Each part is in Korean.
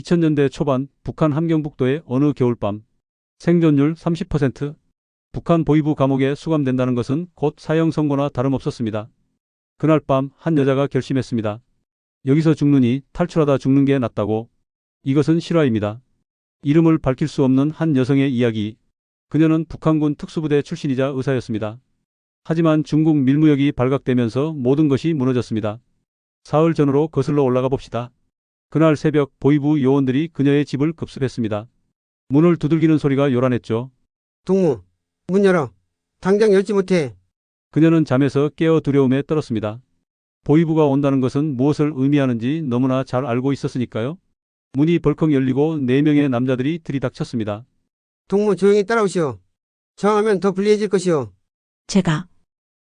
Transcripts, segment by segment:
2000년대 초반 북한 함경북도의 어느 겨울밤 생존율 30%, 북한 보위부 감옥에 수감된다는 것은 곧 사형 선고나 다름없었습니다. 그날 밤 한 여자가 결심했습니다. 여기서 죽느니 탈출하다 죽는 게 낫다고. 이것은 실화입니다. 이름을 밝힐 수 없는 한 여성의 이야기. 그녀는 북한군 특수부대 출신이자 의사였습니다. 하지만 중국 밀무역이 발각되면서 모든 것이 무너졌습니다. 사흘 전으로 거슬러 올라가 봅시다. 그날 새벽 보위부 요원들이 그녀의 집을 급습했습니다. 문을 두들기는 소리가 요란했죠. 동무, 문 열어. 당장 열지 못해. 그녀는 잠에서 깨어 두려움에 떨었습니다. 보위부가 온다는 것은 무엇을 의미하는지 너무나 잘 알고 있었으니까요. 문이 벌컥 열리고 4명의 남자들이 들이닥쳤습니다. 동무 조용히 따라오시오. 저항하면 더 불리해질 것이오.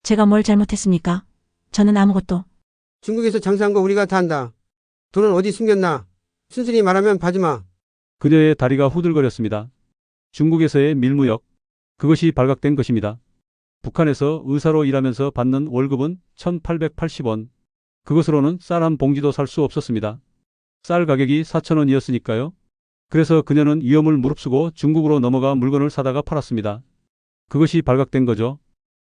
제가 뭘 잘못했습니까? 저는 아무것도. 중국에서 장사한 거 우리가 다 한다. 돈은 어디 숨겼나? 순순히 말하면 봐주마. 그녀의 다리가 후들거렸습니다. 중국에서의 밀무역. 그것이 발각된 것입니다. 북한에서 의사로 일하면서 받는 월급은 1880원. 그것으로는 쌀 한 봉지도 살 수 없었습니다. 쌀 가격이 4,000원이었으니까요. 그래서 그녀는 위험을 무릅쓰고 중국으로 넘어가 물건을 사다가 팔았습니다. 그것이 발각된 거죠.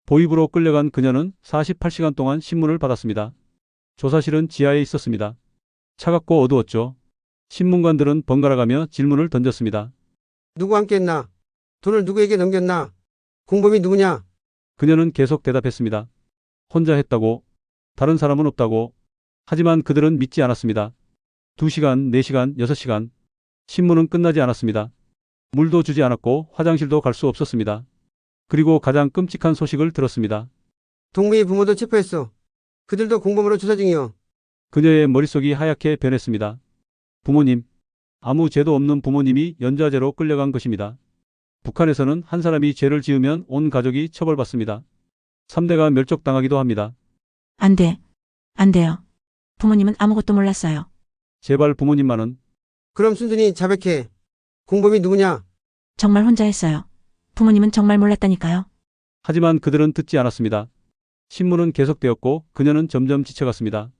보위부로 끌려간 그녀는 48시간 동안 신문을 받았습니다. 조사실은 지하에 있었습니다. 차갑고 어두웠죠. 신문관들은 번갈아가며 질문을 던졌습니다. 누구 함께 했나? 돈을 누구에게 넘겼나? 공범이 누구냐? 그녀는 계속 대답했습니다. 혼자 했다고. 다른 사람은 없다고. 하지만 그들은 믿지 않았습니다. 2시간, 4시간, 6시간. 신문은 끝나지 않았습니다. 물도 주지 않았고 화장실도 갈 수 없었습니다. 그리고 가장 끔찍한 소식을 들었습니다. 동무의 부모도 체포했어. 그들도 공범으로 조사 중이오. 그녀의 머릿속이 하얗게 변했습니다. 부모님. 아무 죄도 없는 부모님이 연좌제로 끌려간 것입니다. 북한에서는 한 사람이 죄를 지으면 온 가족이 처벌받습니다. 3대가 멸족당하기도 합니다. 안 돼요. 부모님은 아무것도 몰랐어요. 제발 부모님만은. 그럼 순순히 자백해. 공범이 누구냐? 정말 혼자 했어요. 부모님은 정말 몰랐다니까요. 하지만 그들은 듣지 않았습니다. 신문은 계속되었고 그녀는 점점 지쳐갔습니다.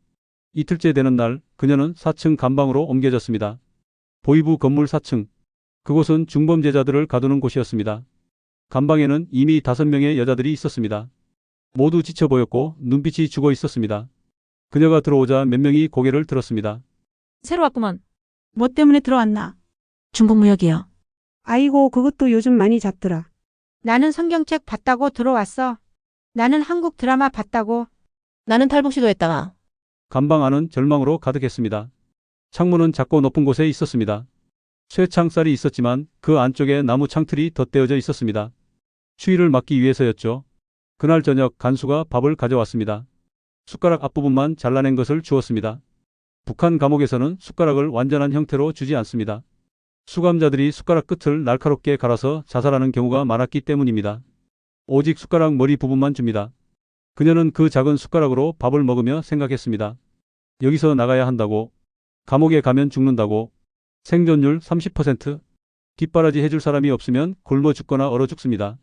이틀째 되는 날 그녀는 4층 감방으로 옮겨졌습니다. 보위부 건물 4층. 그곳은 중범죄자들을 가두는 곳이었습니다. 감방에는 이미 5명의 여자들이 있었습니다. 모두 지쳐 보였고 눈빛이 죽어 있었습니다. 그녀가 들어오자 몇 명이 고개를 들었습니다. 새로 왔구먼. 뭐 때문에 들어왔나? 중국 무역이요. 아이고, 그것도 요즘 많이 잡더라. 나는 성경책 봤다고 들어왔어. 나는 한국 드라마 봤다고. 나는 탈북 시도했다가. 감방 안은 절망으로 가득했습니다. 창문은 작고 높은 곳에 있었습니다. 쇠창살이 있었지만 그 안쪽에 나무 창틀이 덧대어져 있었습니다. 추위를 막기 위해서였죠. 그날 저녁 간수가 밥을 가져왔습니다. 숟가락 앞부분만 잘라낸 것을 주었습니다. 북한 감옥에서는 숟가락을 완전한 형태로 주지 않습니다. 수감자들이 숟가락 끝을 날카롭게 갈아서 자살하는 경우가 많았기 때문입니다. 오직 숟가락 머리 부분만 줍니다. 그녀는 그 작은 숟가락으로 밥을 먹으며 생각했습니다. 여기서 나가야 한다고. 감옥에 가면 죽는다고. 생존율 30%. 뒷바라지 해줄 사람이 없으면 굶어 죽거나 얼어 죽습니다.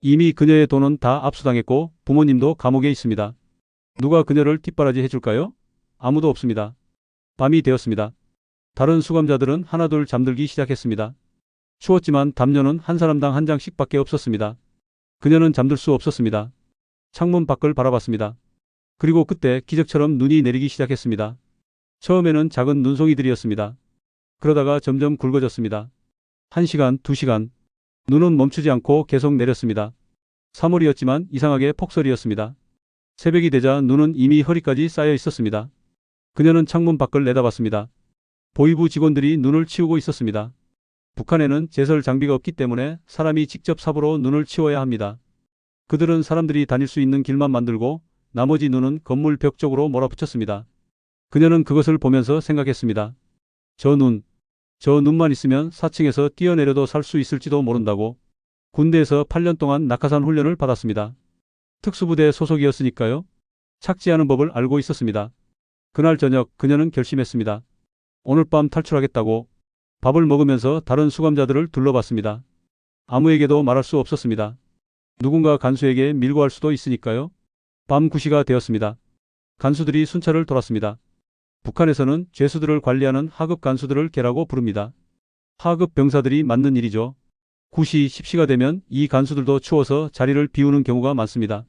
이미 그녀의 돈은 다 압수당했고 부모님도 감옥에 있습니다. 누가 그녀를 뒷바라지 해줄까요? 아무도 없습니다. 밤이 되었습니다. 다른 수감자들은 하나둘 잠들기 시작했습니다. 추웠지만 담요는 한 사람당 한 장씩밖에 없었습니다. 그녀는 잠들 수 없었습니다. 창문 밖을 바라봤습니다. 그리고 그때 기적처럼 눈이 내리기 시작했습니다. 처음에는 작은 눈송이들이었습니다. 그러다가 점점 굵어졌습니다. 1시간, 2시간. 눈은 멈추지 않고 계속 내렸습니다. 3월이었지만 이상하게 폭설이었습니다. 새벽이 되자 눈은 이미 허리까지 쌓여 있었습니다. 그녀는 창문 밖을 내다봤습니다. 보위부 직원들이 눈을 치우고 있었습니다. 북한에는 제설 장비가 없기 때문에 사람이 직접 삽으로 눈을 치워야 합니다. 그들은 사람들이 다닐 수 있는 길만 만들고 나머지 눈은 건물 벽 쪽으로 몰아붙였습니다. 그녀는 그것을 보면서 생각했습니다. 저 눈만 있으면 4층에서 뛰어내려도 살 수 있을지도 모른다고. 군대에서 8년 동안 낙하산 훈련을 받았습니다. 특수부대 소속이었으니까요. 착지하는 법을 알고 있었습니다. 그날 저녁 그녀는 결심했습니다. 오늘 밤 탈출하겠다고. 밥을 먹으면서 다른 수감자들을 둘러봤습니다. 아무에게도 말할 수 없었습니다. 누군가 간수에게 밀고할 수도 있으니까요. 밤 9시가 되었습니다. 간수들이 순찰을 돌았습니다. 북한에서는 죄수들을 관리하는 하급 간수들을 개라고 부릅니다. 하급 병사들이 맡는 일이죠. 9시, 10시가 되면 이 간수들도 추워서 자리를 비우는 경우가 많습니다.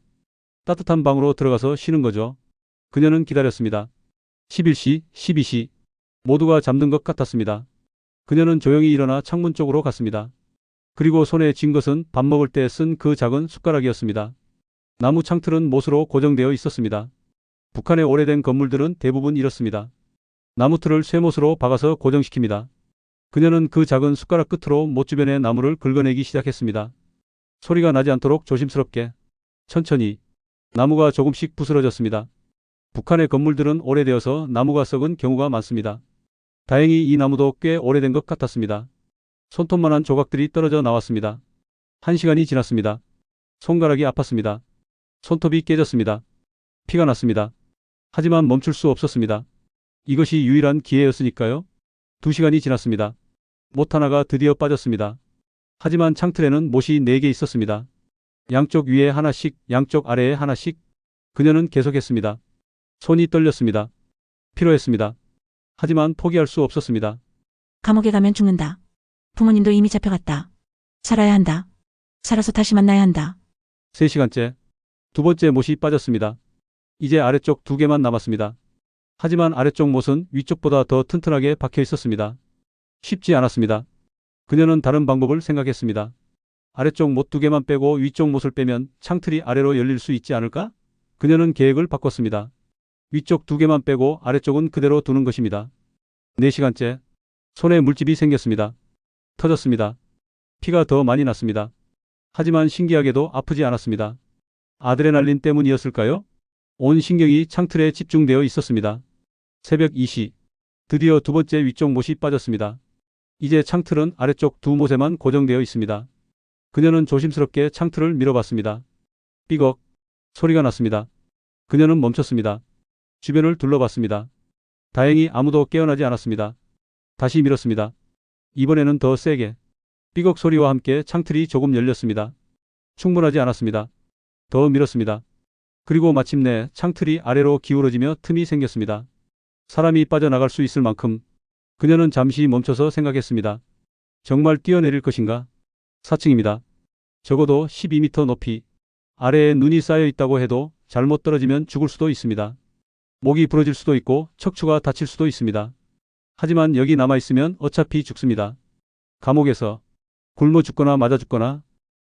따뜻한 방으로 들어가서 쉬는 거죠. 그녀는 기다렸습니다. 11시, 12시. 모두가 잠든 것 같았습니다. 그녀는 조용히 일어나 창문 쪽으로 갔습니다. 그리고 손에 쥔 것은 밥 먹을 때 쓴 그 작은 숟가락이었습니다. 나무 창틀은 못으로 고정되어 있었습니다. 북한의 오래된 건물들은 대부분 이렇습니다. 나무 틀을 쇠못으로 박아서 고정시킵니다. 그녀는 그 작은 숟가락 끝으로 못 주변의 나무를 긁어내기 시작했습니다. 소리가 나지 않도록 조심스럽게, 천천히. 나무가 조금씩 부스러졌습니다. 북한의 건물들은 오래되어서 나무가 썩은 경우가 많습니다. 다행히 이 나무도 꽤 오래된 것 같았습니다. 손톱만한 조각들이 떨어져 나왔습니다. 1시간이 지났습니다. 손가락이 아팠습니다. 손톱이 깨졌습니다. 피가 났습니다. 하지만 멈출 수 없었습니다. 이것이 유일한 기회였으니까요. 2시간이 지났습니다. 못 하나가 드디어 빠졌습니다. 하지만 창틀에는 못이 4개 있었습니다. 양쪽 위에 하나씩, 양쪽 아래에 하나씩. 그녀는 계속했습니다. 손이 떨렸습니다. 피로했습니다. 하지만 포기할 수 없었습니다. 감옥에 가면 죽는다. 부모님도 이미 잡혀갔다. 살아야 한다. 살아서 다시 만나야 한다. 3시간째. 두 번째 못이 빠졌습니다. 이제 아래쪽 2개만 남았습니다. 하지만 아래쪽 못은 위쪽보다 더 튼튼하게 박혀 있었습니다. 쉽지 않았습니다. 그녀는 다른 방법을 생각했습니다. 아래쪽 못 2개만 빼고 위쪽 못을 빼면 창틀이 아래로 열릴 수 있지 않을까? 그녀는 계획을 바꿨습니다. 위쪽 2개만 빼고 아래쪽은 그대로 두는 것입니다. 4시간째. 손에 물집이 생겼습니다. 터졌습니다. 피가 더 많이 났습니다. 하지만 신기하게도 아프지 않았습니다. 아드레날린 때문이었을까요? 온 신경이 창틀에 집중되어 있었습니다. 새벽 2시. 드디어 두 번째 위쪽 못이 빠졌습니다. 이제 창틀은 아래쪽 두 못에만 고정되어 있습니다. 그녀는 조심스럽게 창틀을 밀어봤습니다. 삐걱. 소리가 났습니다. 그녀는 멈췄습니다. 주변을 둘러봤습니다. 다행히 아무도 깨어나지 않았습니다. 다시 밀었습니다. 이번에는 더 세게. 삐걱 소리와 함께 창틀이 조금 열렸습니다. 충분하지 않았습니다. 더 밀었습니다. 그리고 마침내 창틀이 아래로 기울어지며 틈이 생겼습니다. 사람이 빠져나갈 수 있을 만큼. 그녀는 잠시 멈춰서 생각했습니다. 정말 뛰어내릴 것인가? 4층입니다. 적어도 12m 높이. 아래에 눈이 쌓여 있다고 해도 잘못 떨어지면 죽을 수도 있습니다. 목이 부러질 수도 있고 척추가 다칠 수도 있습니다. 하지만 여기 남아있으면 어차피 죽습니다. 감옥에서 굶어 죽거나 맞아 죽거나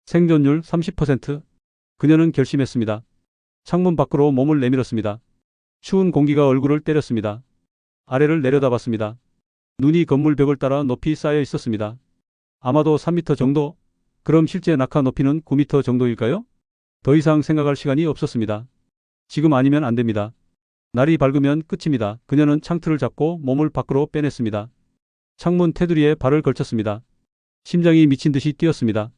생존율 30%. 그녀는 결심했습니다. 창문 밖으로 몸을 내밀었습니다. 추운 공기가 얼굴을 때렸습니다. 아래를 내려다봤습니다. 눈이 건물 벽을 따라 높이 쌓여 있었습니다. 아마도 3m 정도? 그럼 실제 낙하 높이는 9m 정도일까요? 더 이상 생각할 시간이 없었습니다. 지금 아니면 안 됩니다. 날이 밝으면 끝입니다. 그녀는 창틀을 잡고 몸을 밖으로 빼냈습니다. 창문 테두리에 발을 걸쳤습니다. 심장이 미친 듯이 뛰었습니다.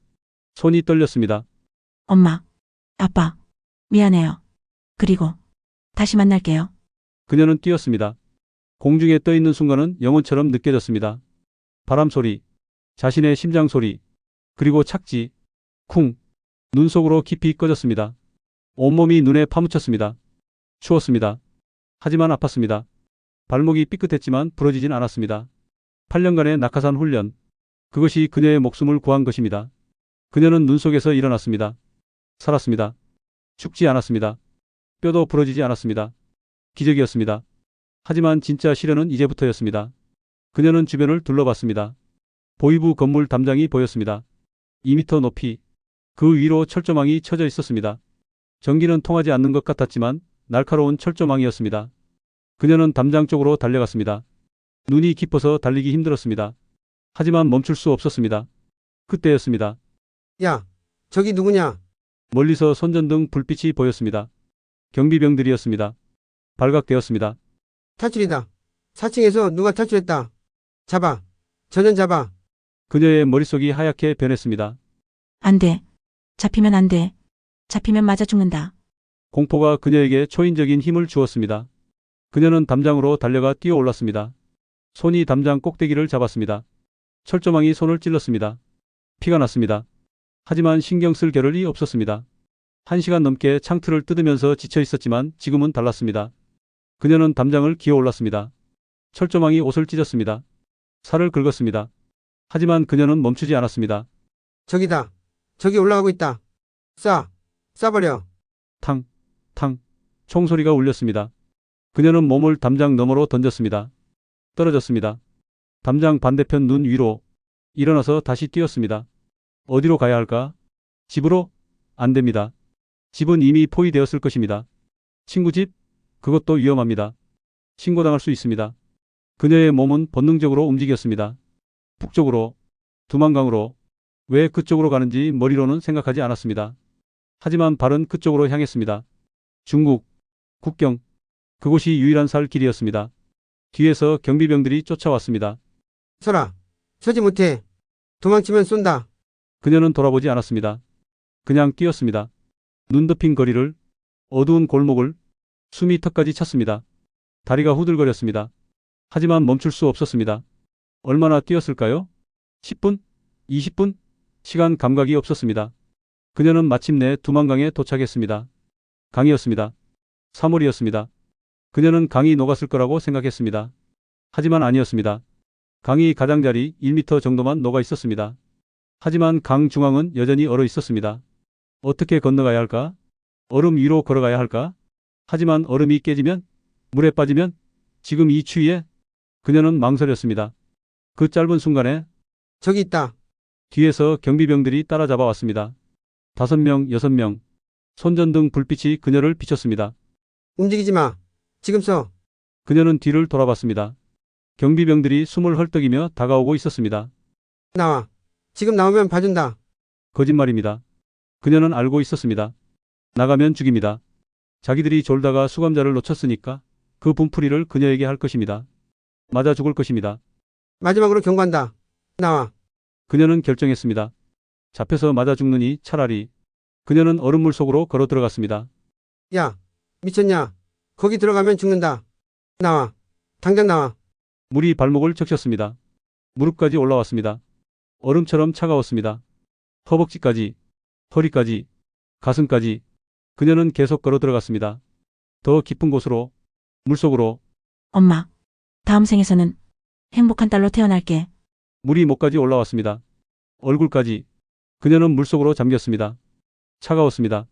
손이 떨렸습니다. 엄마, 아빠, 미안해요. 그리고 다시 만날게요. 그녀는 뛰었습니다. 공중에 떠 있는 순간은 영혼처럼 느껴졌습니다. 바람 소리, 자신의 심장 소리, 그리고 착지, 쿵, 눈 속으로 깊이 꺼졌습니다. 온몸이 눈에 파묻혔습니다. 추웠습니다. 하지만 아팠습니다. 발목이 삐끗했지만 부러지진 않았습니다. 8년간의 낙하산 훈련, 그것이 그녀의 목숨을 구한 것입니다. 그녀는 눈 속에서 일어났습니다. 살았습니다. 죽지 않았습니다. 뼈도 부러지지 않았습니다. 기적이었습니다. 하지만 진짜 시련은 이제부터였습니다. 그녀는 주변을 둘러봤습니다. 보이부 건물 담장이 보였습니다. 2m 높이. 그 위로 철조망이 쳐져 있었습니다. 전기는 통하지 않는 것 같았지만 날카로운 철조망이었습니다. 그녀는 담장 쪽으로 달려갔습니다. 눈이 깊어서 달리기 힘들었습니다. 하지만 멈출 수 없었습니다. 그때였습니다. 야, 저기 누구냐? 멀리서 손전등 불빛이 보였습니다. 경비병들이었습니다. 발각되었습니다. 탈출이다. 4층에서 누가 탈출했다. 잡아. 전원 잡아. 그녀의 머릿속이 하얗게 변했습니다. 안 돼. 잡히면 안 돼. 잡히면 맞아 죽는다. 공포가 그녀에게 초인적인 힘을 주었습니다. 그녀는 담장으로 달려가 뛰어올랐습니다. 손이 담장 꼭대기를 잡았습니다. 철조망이 손을 찔렀습니다. 피가 났습니다. 하지만 신경 쓸 겨를이 없었습니다. 1시간 넘게 창틀을 뜯으면서 지쳐 있었지만 지금은 달랐습니다. 그녀는 담장을 기어 올랐습니다. 철조망이 옷을 찢었습니다. 살을 긁었습니다. 하지만 그녀는 멈추지 않았습니다. 저기다. 저기 올라가고 있다. 쏴버려. 탕, 탕, 총소리가 울렸습니다. 그녀는 몸을 담장 너머로 던졌습니다. 떨어졌습니다. 담장 반대편 눈 위로 일어나서 다시 뛰었습니다. 어디로 가야 할까? 집으로? 안 됩니다. 집은 이미 포위되었을 것입니다. 친구 집? 그것도 위험합니다. 신고당할 수 있습니다. 그녀의 몸은 본능적으로 움직였습니다. 북쪽으로, 두만강으로. 왜 그쪽으로 가는지 머리로는 생각하지 않았습니다. 하지만 발은 그쪽으로 향했습니다. 중국, 국경. 그곳이 유일한 살 길이었습니다. 뒤에서 경비병들이 쫓아왔습니다. 서라. 서지 못해. 도망치면 쏜다. 그녀는 돌아보지 않았습니다. 그냥 뛰었습니다. 눈 덮인 거리를, 어두운 골목을, 숨이 턱까지 찼습니다. 다리가 후들거렸습니다. 하지만 멈출 수 없었습니다. 얼마나 뛰었을까요? 10분? 20분? 시간 감각이 없었습니다. 그녀는 마침내 두만강에 도착했습니다. 강이었습니다. 3월이었습니다. 그녀는 강이 녹았을 거라고 생각했습니다. 하지만 아니었습니다. 강이 가장자리 1m 정도만 녹아 있었습니다. 하지만 강 중앙은 여전히 얼어 있었습니다. 어떻게 건너가야 할까? 얼음 위로 걸어가야 할까? 하지만 얼음이 깨지면? 물에 빠지면? 지금 이 추위에? 그녀는 망설였습니다. 그 짧은 순간에 저기 있다. 뒤에서 경비병들이 따라잡아 왔습니다. 5명, 6명. 손전등 불빛이 그녀를 비췄습니다. 움직이지 마. 지금 써. 그녀는 뒤를 돌아봤습니다. 경비병들이 숨을 헐떡이며 다가오고 있었습니다. 나와. 지금 나오면 봐준다. 거짓말입니다. 그녀는 알고 있었습니다. 나가면 죽입니다. 자기들이 졸다가 수감자를 놓쳤으니까 그 분풀이를 그녀에게 할 것입니다. 맞아 죽을 것입니다. 마지막으로 경고한다. 나와. 그녀는 결정했습니다. 잡혀서 맞아 죽느니 차라리. 그녀는 얼음물 속으로 걸어 들어갔습니다. 야. 미쳤냐. 거기 들어가면 죽는다. 나와. 당장 나와. 물이 발목을 적셨습니다. 무릎까지 올라왔습니다. 얼음처럼 차가웠습니다. 허벅지까지, 허리까지, 가슴까지. 그녀는 계속 걸어 들어갔습니다. 더 깊은 곳으로, 물속으로. 엄마. 다음 생에서는 행복한 딸로 태어날게. 물이 목까지 올라왔습니다. 얼굴까지. 그녀는 물속으로 잠겼습니다. 차가웠습니다.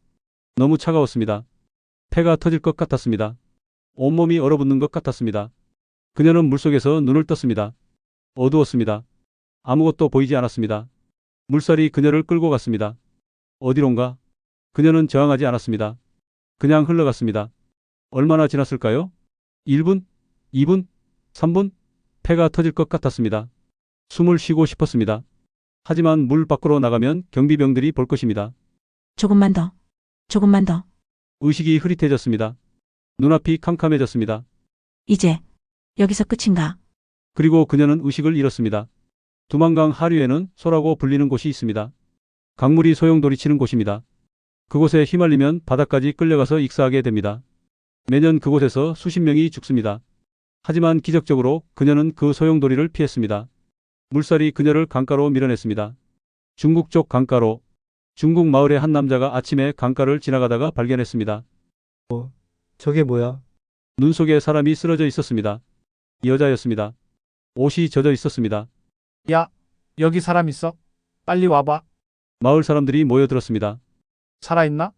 너무 차가웠습니다. 폐가 터질 것 같았습니다. 온몸이 얼어붙는 것 같았습니다. 그녀는 물속에서 눈을 떴습니다. 어두웠습니다. 아무것도 보이지 않았습니다. 물살이 그녀를 끌고 갔습니다. 어디론가? 그녀는 저항하지 않았습니다. 그냥 흘러갔습니다. 얼마나 지났을까요? 1분? 2분? 3분? 폐가 터질 것 같았습니다. 숨을 쉬고 싶었습니다. 하지만 물 밖으로 나가면 경비병들이 볼 것입니다. 조금만 더. 조금만 더. 의식이 흐릿해졌습니다. 눈앞이 캄캄해졌습니다. 이제 여기서 끝인가? 그리고 그녀는 의식을 잃었습니다. 두만강 하류에는 소라고 불리는 곳이 있습니다. 강물이 소용돌이치는 곳입니다. 그곳에 휘말리면 바다까지 끌려가서 익사하게 됩니다. 매년 그곳에서 수십 명이 죽습니다. 하지만 기적적으로 그녀는 그 소용돌이를 피했습니다. 물살이 그녀를 강가로 밀어냈습니다. 중국 쪽 강가로. 중국 마을의 한 남자가 아침에 강가를 지나가다가 발견했습니다. 저게 뭐야? 눈 속에 사람이 쓰러져 있었습니다. 여자였습니다. 옷이 젖어 있었습니다. 야, 여기 사람 있어? 빨리 와봐. 마을 사람들이 모여들었습니다. 살아있나?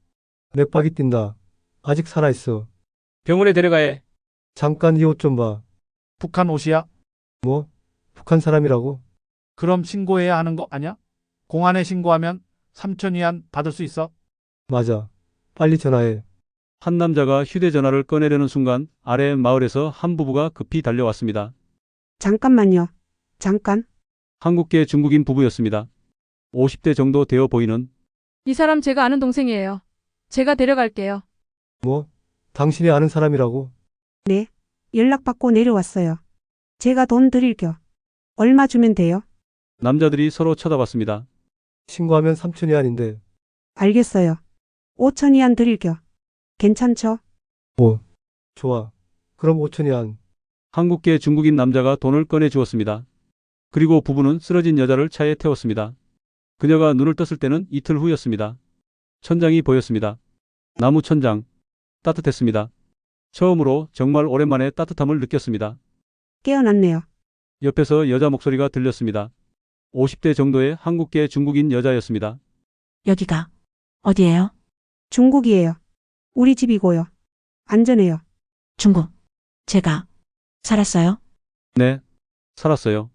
맥박이 뛴다. 아직 살아있어. 병원에 데려가야 해. 잠깐 이 옷 좀 봐. 북한 옷이야? 뭐? 북한 사람이라고? 그럼 신고해야 하는 거 아냐? 공안에 신고하면 3천 위안 받을 수 있어? 맞아. 빨리 전화해. 한 남자가 휴대전화를 꺼내려는 순간 아래 마을에서 한 부부가 급히 달려왔습니다. 잠깐만요. 잠깐. 한국계 중국인 부부였습니다. 50대 정도 되어 보이는. 이 사람 제가 아는 동생이에요. 제가 데려갈게요. 뭐? 당신이 아는 사람이라고? 네. 연락받고 내려왔어요. 제가 돈 드릴게요. 얼마 주면 돼요? 남자들이 서로 쳐다봤습니다. 신고하면 3천이 아닌데. 알겠어요. 5천이 안 드릴게요. 괜찮죠? 좋아. 그럼 5천이 안. 한국계 중국인 남자가 돈을 꺼내 주었습니다. 그리고 부부는 쓰러진 여자를 차에 태웠습니다. 그녀가 눈을 떴을 때는 이틀 후였습니다. 천장이 보였습니다. 나무 천장. 따뜻했습니다. 처음으로 정말 오랜만에 따뜻함을 느꼈습니다. 깨어났네요. 옆에서 여자 목소리가 들렸습니다. 50대 정도의 한국계 중국인 여자였습니다. 여기가 어디예요? 중국이에요. 우리 집이고요. 안전해요. 중국. 제가 살았어요? 네, 살았어요.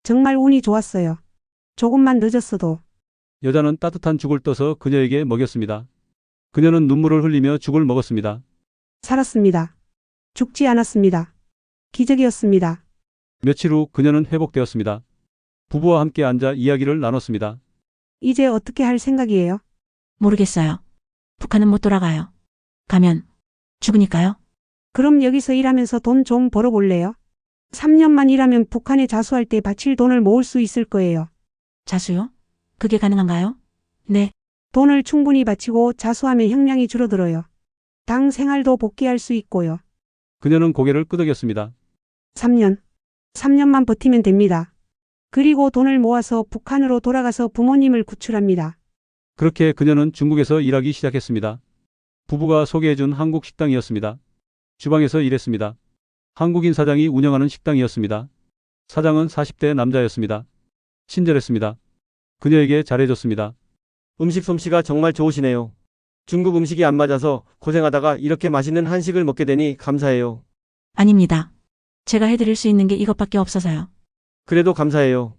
정말 운이 좋았어요. 조금만 늦었어도 여자는 따뜻한 죽을 떠서 그녀에게 먹였습니다. 그녀는 눈물을 흘리며 죽을 먹었습니다. 살았습니다. 죽지 않았습니다. 기적이었습니다. 며칠 후 그녀는 회복되었습니다. 부부와 함께 앉아 이야기를 나눴습니다. 이제 어떻게 할 생각이에요? 모르겠어요. 북한은 못 돌아가요. 가면 죽으니까요. 그럼 여기서 일하면서 돈 좀 벌어볼래요? 3년만 일하면 북한에 자수할 때 바칠 돈을 모을 수 있을 거예요. 자수요? 그게 가능한가요? 네. 돈을 충분히 바치고 자수하면 형량이 줄어들어요. 당 생활도 복귀할 수 있고요. 그녀는 고개를 끄덕였습니다. 3년. 3년만 버티면 됩니다. 그리고 돈을 모아서 북한으로 돌아가서 부모님을 구출합니다. 그렇게 그녀는 중국에서 일하기 시작했습니다. 부부가 소개해준 한국 식당이었습니다. 주방에서 일했습니다. 한국인 사장이 운영하는 식당이었습니다. 사장은 40대 남자였습니다. 친절했습니다. 그녀에게 잘해줬습니다. 음식 솜씨가 정말 좋으시네요. 중국 음식이 안 맞아서 고생하다가 이렇게 맛있는 한식을 먹게 되니 감사해요. 아닙니다. 제가 해드릴 수 있는 게 이것밖에 없어서요. 그래도 감사해요.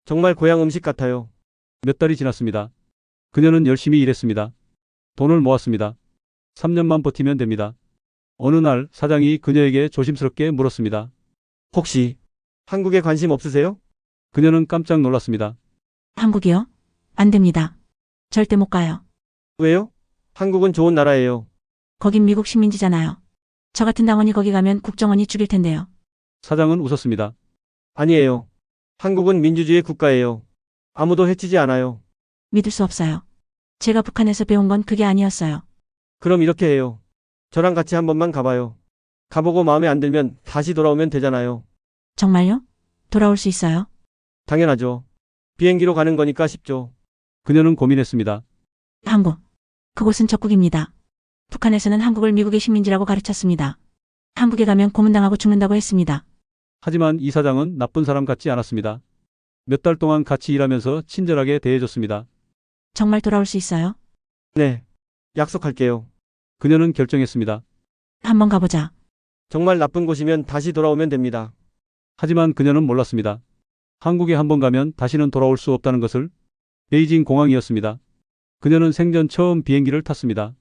정말 고향 음식 같아요. 몇 달이 지났습니다. 그녀는 열심히 일했습니다. 돈을 모았습니다. 3년만 버티면 됩니다. 어느 날 사장이 그녀에게 조심스럽게 물었습니다. 혹시 한국에 관심 없으세요? 그녀는 깜짝 놀랐습니다. 한국이요? 안 됩니다. 절대 못 가요. 왜요? 한국은 좋은 나라예요. 거긴 미국 식민지잖아요. 저 같은 당원이 거기 가면 국정원이 죽일 텐데요. 사장은 웃었습니다. 아니에요. 한국은 민주주의 국가예요. 아무도 해치지 않아요. 믿을 수 없어요. 제가 북한에서 배운 건 그게 아니었어요. 그럼 이렇게 해요. 저랑 같이 한 번만 가봐요. 가보고 마음에 안 들면 다시 돌아오면 되잖아요. 정말요? 돌아올 수 있어요? 당연하죠. 비행기로 가는 거니까 쉽죠. 그녀는 고민했습니다. 한국. 그곳은 적국입니다. 북한에서는 한국을 미국의 식민지라고 가르쳤습니다. 한국에 가면 고문당하고 죽는다고 했습니다. 하지만 이 사장은 나쁜 사람 같지 않았습니다. 몇 달 동안 같이 일하면서 친절하게 대해줬습니다. 정말 돌아올 수 있어요? 네. 약속할게요. 그녀는 결정했습니다. 한번 가보자. 정말 나쁜 곳이면 다시 돌아오면 됩니다. 하지만 그녀는 몰랐습니다. 한국에 한번 가면 다시는 돌아올 수 없다는 것을. 베이징 공항이었습니다. 그녀는 생전 처음 비행기를 탔습니다.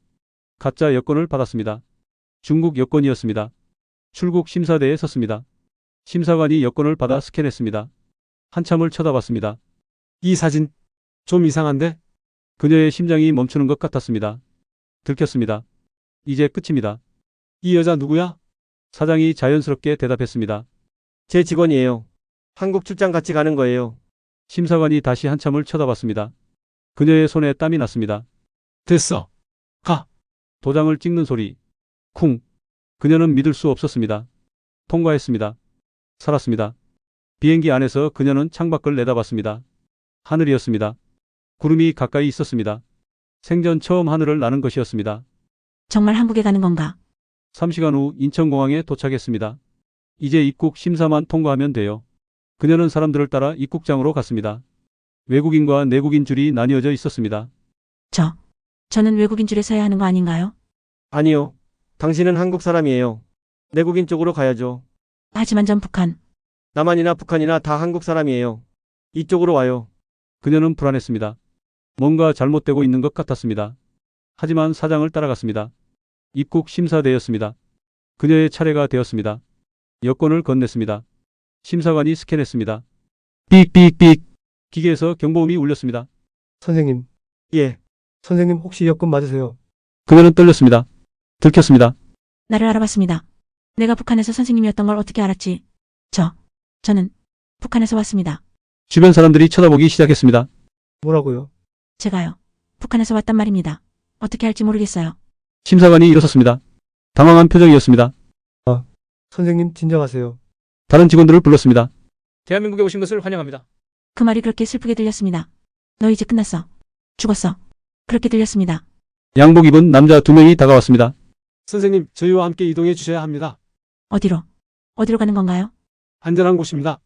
가짜 여권을 받았습니다. 중국 여권이었습니다. 출국 심사대에 섰습니다. 심사관이 여권을 받아 스캔했습니다. 한참을 쳐다봤습니다. 이 사진 좀 이상한데? 그녀의 심장이 멈추는 것 같았습니다. 들켰습니다. 이제 끝입니다. 이 여자 누구야? 사장이 자연스럽게 대답했습니다. 제 직원이에요. 한국 출장 같이 가는 거예요. 심사관이 다시 한참을 쳐다봤습니다. 그녀의 손에 땀이 났습니다. 됐어. 가. 도장을 찍는 소리. 쿵. 그녀는 믿을 수 없었습니다. 통과했습니다. 살았습니다. 비행기 안에서 그녀는 창밖을 내다봤습니다. 하늘이었습니다. 구름이 가까이 있었습니다. 생전 처음 하늘을 나는 것이었습니다. 정말 한국에 가는 건가? 3시간 후 인천공항에 도착했습니다. 이제 입국 심사만 통과하면 돼요. 그녀는 사람들을 따라 입국장으로 갔습니다. 외국인과 내국인 줄이 나뉘어져 있었습니다. 저는 외국인 줄에 서야 하는 거 아닌가요? 아니요. 당신은 한국 사람이에요. 내국인 쪽으로 가야죠. 하지만 전 북한. 남한이나 북한이나 다 한국 사람이에요. 이쪽으로 와요. 그녀는 불안했습니다. 뭔가 잘못되고 있는 것 같았습니다. 하지만 사장을 따라갔습니다. 입국 심사대였습니다. 그녀의 차례가 되었습니다. 여권을 건넸습니다. 심사관이 스캔했습니다. 삑삑삑. 기계에서 경보음이 울렸습니다. 선생님, 예. 선생님 혹시 여권 맞으세요? 그녀는 떨렸습니다. 들켰습니다. 나를 알아봤습니다. 내가 북한에서 선생님이었던 걸 어떻게 알았지? 저는 북한에서 왔습니다. 주변 사람들이 쳐다보기 시작했습니다. 뭐라고요? 제가요. 북한에서 왔단 말입니다. 어떻게 할지 모르겠어요. 심사관이 일어섰습니다. 당황한 표정이었습니다. 선생님 진정하세요. 다른 직원들을 불렀습니다. 대한민국에 오신 것을 환영합니다. 그 말이 그렇게 슬프게 들렸습니다. 너 이제 끝났어. 죽었어. 그렇게 들렸습니다. 양복 입은 남자 2명이 다가왔습니다. 선생님, 저희와 함께 이동해 주셔야 합니다. 어디로 가는 건가요? 안전한 곳입니다.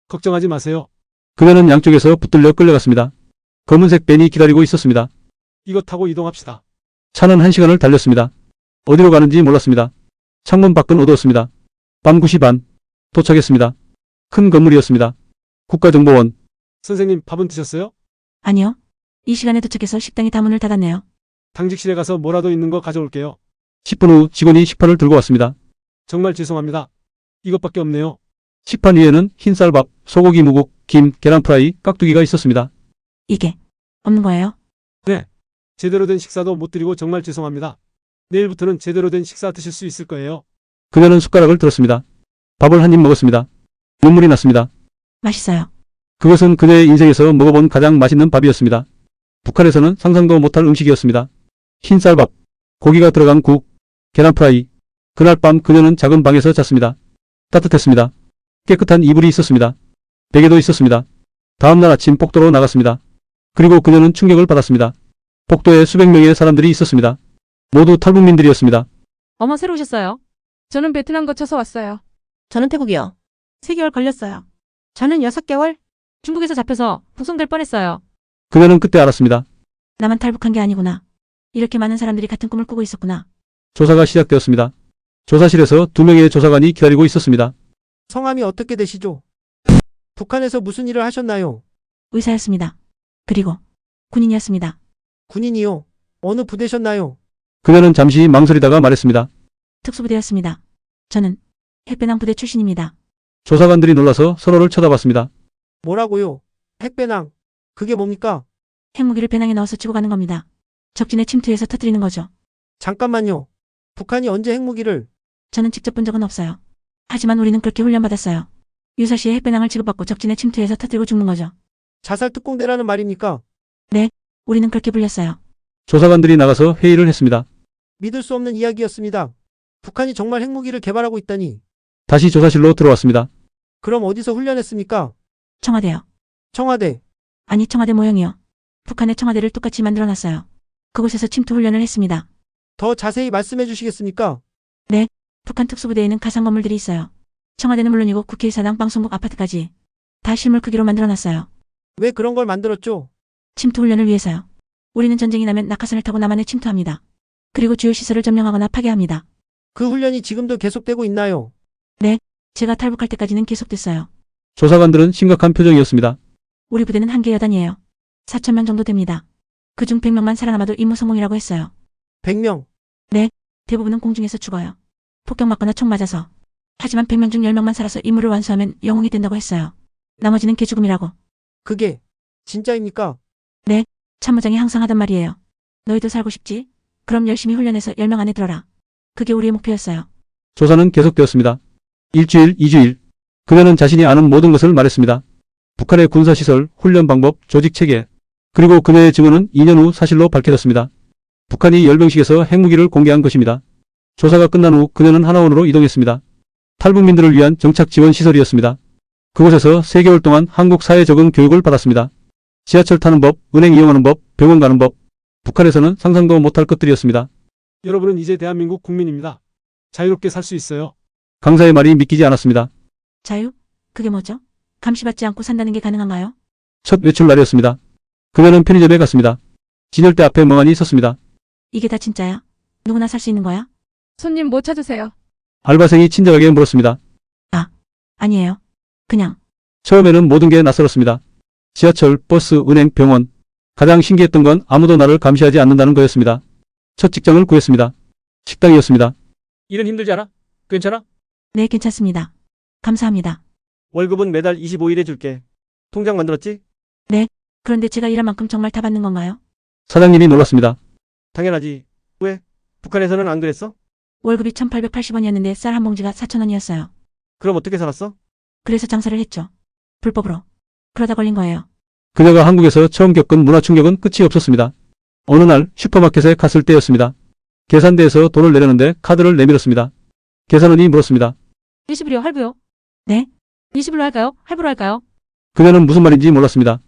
걱정하지 마세요. 그녀는 양쪽에서 붙들려 끌려갔습니다. 검은색 벤이 기다리고 있었습니다. 이거 타고 이동합시다. 차는 1시간을 달렸습니다. 어디로 가는지 몰랐습니다. 창문 밖은 어두웠습니다. 밤 9시 반. 도착했습니다. 큰 건물이었습니다. 국가정보원. 선생님, 밥은 드셨어요? 아니요. 이 시간에 도착해서 식당이 다 문을 닫았네요. 당직실에 가서 뭐라도 있는 거 가져올게요. 10분 후 직원이 식판을 들고 왔습니다. 정말 죄송합니다. 이것밖에 없네요. 식판 위에는 흰쌀밥, 소고기 무국, 김, 계란 프라이, 깍두기가 있었습니다. 이게 없는 거예요? 제대로 된 식사도 못 드리고 정말 죄송합니다. 내일부터는 제대로 된 식사 드실 수 있을 거예요. 그녀는 숟가락을 들었습니다. 밥을 한 입 먹었습니다. 눈물이 났습니다. 맛있어요. 그것은 그녀의 인생에서 먹어본 가장 맛있는 밥이었습니다. 북한에서는 상상도 못할 음식이었습니다. 흰쌀밥, 고기가 들어간 국, 계란 프라이. 그날 밤 그녀는 작은 방에서 잤습니다. 따뜻했습니다. 깨끗한 이불이 있었습니다. 베개도 있었습니다. 다음날 아침 복도로 나갔습니다. 그리고 그녀는 충격을 받았습니다. 복도에 수백 명의 사람들이 있었습니다. 모두 탈북민들이었습니다. 어머, 새로 오셨어요? 저는 베트남 거쳐서 왔어요. 저는 태국이요. 3개월 걸렸어요. 저는 6개월? 중국에서 잡혀서 북송될 뻔했어요. 그녀는 그때 알았습니다. 나만 탈북한 게 아니구나. 이렇게 많은 사람들이 같은 꿈을 꾸고 있었구나. 조사가 시작되었습니다. 조사실에서 2명의 조사관이 기다리고 있었습니다. 성함이 어떻게 되시죠? 북한에서 무슨 일을 하셨나요? 의사였습니다. 그리고 군인이었습니다. 군인이요. 어느 부대셨나요? 그녀는 잠시 망설이다가 말했습니다. 특수부대였습니다. 저는 햇배낭 부대 출신입니다. 조사관들이 놀라서 서로를 쳐다봤습니다. 뭐라고요? 핵배낭. 그게 뭡니까? 핵무기를 배낭에 넣어서 치고 가는 겁니다. 적진에 침투해서 터뜨리는 거죠. 잠깐만요. 북한이 언제 핵무기를? 저는 직접 본 적은 없어요. 하지만 우리는 그렇게 훈련받았어요. 유사시에 핵배낭을 지급받고 적진에 침투해서 터뜨리고 죽는 거죠. 자살 특공대라는 말입니까? 우리는 그렇게 불렸어요. 조사관들이 나가서 회의를 했습니다. 믿을 수 없는 이야기였습니다. 북한이 정말 핵무기를 개발하고 있다니. 다시 조사실로 들어왔습니다. 그럼 어디서 훈련했습니까? 청와대요. 청와대. 아니, 청와대 모형이요. 북한의 청와대를 똑같이 만들어놨어요. 그곳에서 침투 훈련을 했습니다. 더 자세히 말씀해 주시겠습니까? 북한 특수부대에는 가상 건물들이 있어요. 청와대는 물론이고 국회의사당, 방송국, 아파트까지 다 실물 크기로 만들어놨어요. 왜 그런 걸 만들었죠? 침투 훈련을 위해서요. 우리는 전쟁이 나면 낙하산을 타고 남한에 침투합니다. 그리고 주요 시설을 점령하거나 파괴합니다. 그 훈련이 지금도 계속되고 있나요? 제가 탈북할 때까지는 계속됐어요. 조사관들은 심각한 표정이었습니다. 우리 부대는 한 개 여단이에요. 4,000명 정도 됩니다. 그중 100명만 살아남아도 임무 성공이라고 했어요. 100명. 대부분은 공중에서 죽어요. 폭격 맞거나 총 맞아서. 하지만 100명 중 10명만 살아서 임무를 완수하면 영웅이 된다고 했어요. 나머지는 개죽음이라고. 그게 진짜입니까? 참모장이 항상 하던 말이에요. 너희도 살고 싶지? 그럼 열심히 훈련해서 10명 안에 들어라. 그게 우리의 목표였어요. 조사는 계속되었습니다. 일주일, 2주일. 그녀는 자신이 아는 모든 것을 말했습니다. 북한의 군사시설, 훈련 방법, 조직 체계. 그리고 그녀의 증언은 2년 후 사실로 밝혀졌습니다. 북한이 열병식에서 핵무기를 공개한 것입니다. 조사가 끝난 후 그녀는 하나원으로 이동했습니다. 탈북민들을 위한 정착 지원 시설이었습니다. 그곳에서 3개월 동안 한국 사회 적응 교육을 받았습니다. 지하철 타는 법, 은행 이용하는 법, 병원 가는 법. 북한에서는 상상도 못할 것들이었습니다. 여러분은 이제 대한민국 국민입니다. 자유롭게 살 수 있어요. 강사의 말이 믿기지 않았습니다. 자유? 그게 뭐죠? 감시받지 않고 산다는 게 가능한가요? 첫 외출 날이었습니다. 그녀는 편의점에 갔습니다. 진열대 앞에 멍하니 섰습니다. 이게 다 진짜야? 누구나 살 수 있는 거야? 손님 뭐 찾으세요? 알바생이 친절하게 물었습니다. 아니에요. 그냥 처음에는 모든 게 낯설었습니다. 지하철, 버스, 은행, 병원. 가장 신기했던 건 아무도 나를 감시하지 않는다는 거였습니다. 첫 직장을 구했습니다. 식당이었습니다. 일은 힘들지 않아? 괜찮아? 네, 괜찮습니다. 감사합니다. 월급은 매달 25일에 줄게. 통장 만들었지? 그런데 제가 일한 만큼 정말 다 받는 건가요? 사장님이 놀랐습니다. 당연하지. 왜? 북한에서는 안 그랬어? 월급이 1,880원이었는데 쌀 한 봉지가 4,000원이었어요. 그럼 어떻게 살았어? 그래서 장사를 했죠. 불법으로. 그러다 걸린 거예요. 그녀가 한국에서 처음 겪은 문화 충격은 끝이 없었습니다. 어느 날 슈퍼마켓에 갔을 때였습니다. 계산대에서 돈을 내려는데 카드를 내밀었습니다. 계산원이 물었습니다. 20불이요, 할부요? 네? 20불로 할까요? 할부로 할까요? 그녀는 무슨 말인지 몰랐습니다.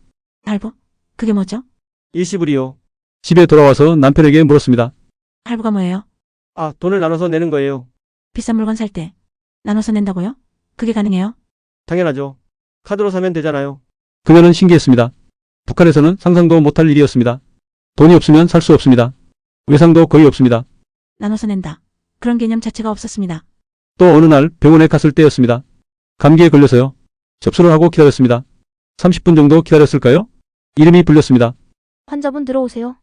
할부? 그게 뭐죠? 일시불이요. 집에 돌아와서 남편에게 물었습니다. 할부가 뭐예요? 아, 돈을 나눠서 내는 거예요. 비싼 물건 살 때 나눠서 낸다고요? 그게 가능해요? 당연하죠. 카드로 사면 되잖아요. 그녀는 신기했습니다. 북한에서는 상상도 못할 일이었습니다. 돈이 없으면 살 수 없습니다. 외상도 거의 없습니다. 나눠서 낸다. 그런 개념 자체가 없었습니다. 또 어느 날 병원에 갔을 때였습니다. 감기에 걸려서요. 접수를 하고 기다렸습니다. 30분 정도 기다렸을까요? 이름이 불렸습니다. 환자분 들어오세요.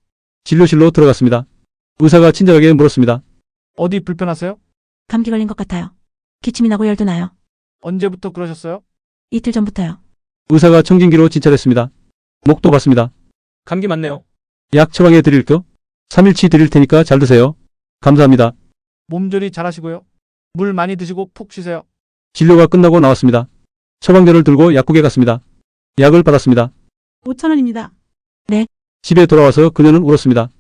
진료실로 들어갔습니다. 의사가 친절하게 물었습니다. 어디 불편하세요? 감기 걸린 것 같아요. 기침이 나고 열도 나요. 언제부터 그러셨어요? 이틀 전부터요. 의사가 청진기로 진찰했습니다. 목도 봤습니다. 감기 많네요. 약 처방해 드릴까? 3일치 드릴 테니까 잘 드세요. 감사합니다. 몸조리 잘하시고요. 물 많이 드시고 푹 쉬세요. 진료가 끝나고 나왔습니다. 처방전을 들고 약국에 갔습니다. 약을 받았습니다. 5,000원입니다. 집에 돌아와서 그녀는 울었습니다.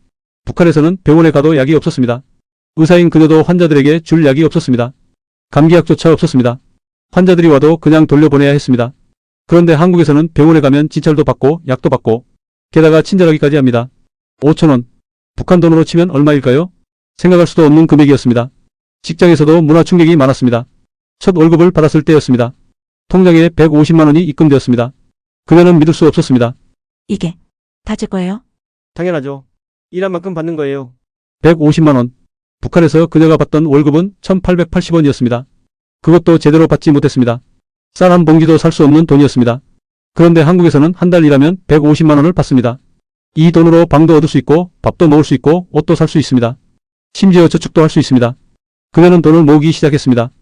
북한에서는 병원에 가도 약이 없었습니다. 의사인 그녀도 환자들에게 줄 약이 없었습니다. 감기약조차 없었습니다. 환자들이 와도 그냥 돌려보내야 했습니다. 그런데 한국에서는 병원에 가면 진찰도 받고 약도 받고 게다가 친절하기까지 합니다. 5,000원. 북한 돈으로 치면 얼마일까요? 생각할 수도 없는 금액이었습니다. 직장에서도 문화 충격이 많았습니다. 첫 월급을 받았을 때였습니다. 통장에 150만 원이 입금되었습니다. 그녀는 믿을 수 없었습니다. 이게 다 제 거예요? 당연하죠. 일한 만큼 받는 거예요. 150만 원. 북한에서 그녀가 받던 월급은 1,880원이었습니다. 그것도 제대로 받지 못했습니다. 쌀 한 봉지도 살 수 없는 돈이었습니다. 그런데 한국에서는 한 달 일하면 150만 원을 받습니다. 이 돈으로 방도 얻을 수 있고 밥도 먹을 수 있고 옷도 살 수 있습니다. 심지어 저축도 할 수 있습니다. 그녀는 돈을 모으기 시작했습니다.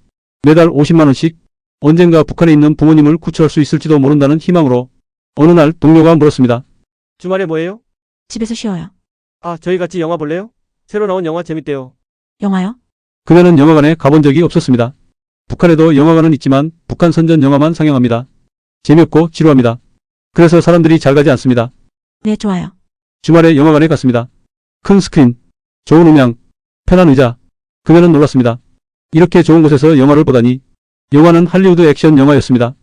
매달 50만 원씩 언젠가 북한에 있는 부모님을 구출할 수 있을지도 모른다는 희망으로 어느 날 동료가 물었습니다. 주말에 뭐해요? 집에서 쉬어요. 아, 저희 같이 영화 볼래요? 새로 나온 영화 재밌대요. 영화요? 그녀는 영화관에 가본 적이 없었습니다. 북한에도 영화관은 있지만 북한 선전 영화만 상영합니다. 재미없고 지루합니다. 그래서 사람들이 잘 가지 않습니다. 네, 좋아요. 주말에 영화관에 갔습니다. 큰 스크린, 좋은 음향, 편한 의자. 그녀는 놀랐습니다. 이렇게 좋은 곳에서 영화를 보다니. 영화는 할리우드 액션 영화였습니다.